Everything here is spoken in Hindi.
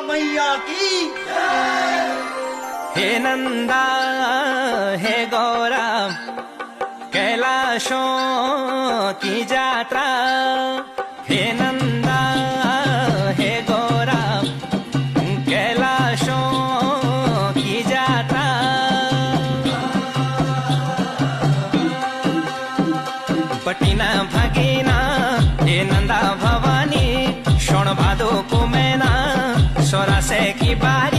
मैया की। हे नंदा हे गौरा कैलाशों की यात्रा, हे नंदा हे गौरा कैलाशों की यात्रा। बटीना भगीना हे नंदा भवानी, शोण भादो को मैना सोरा से की बारी।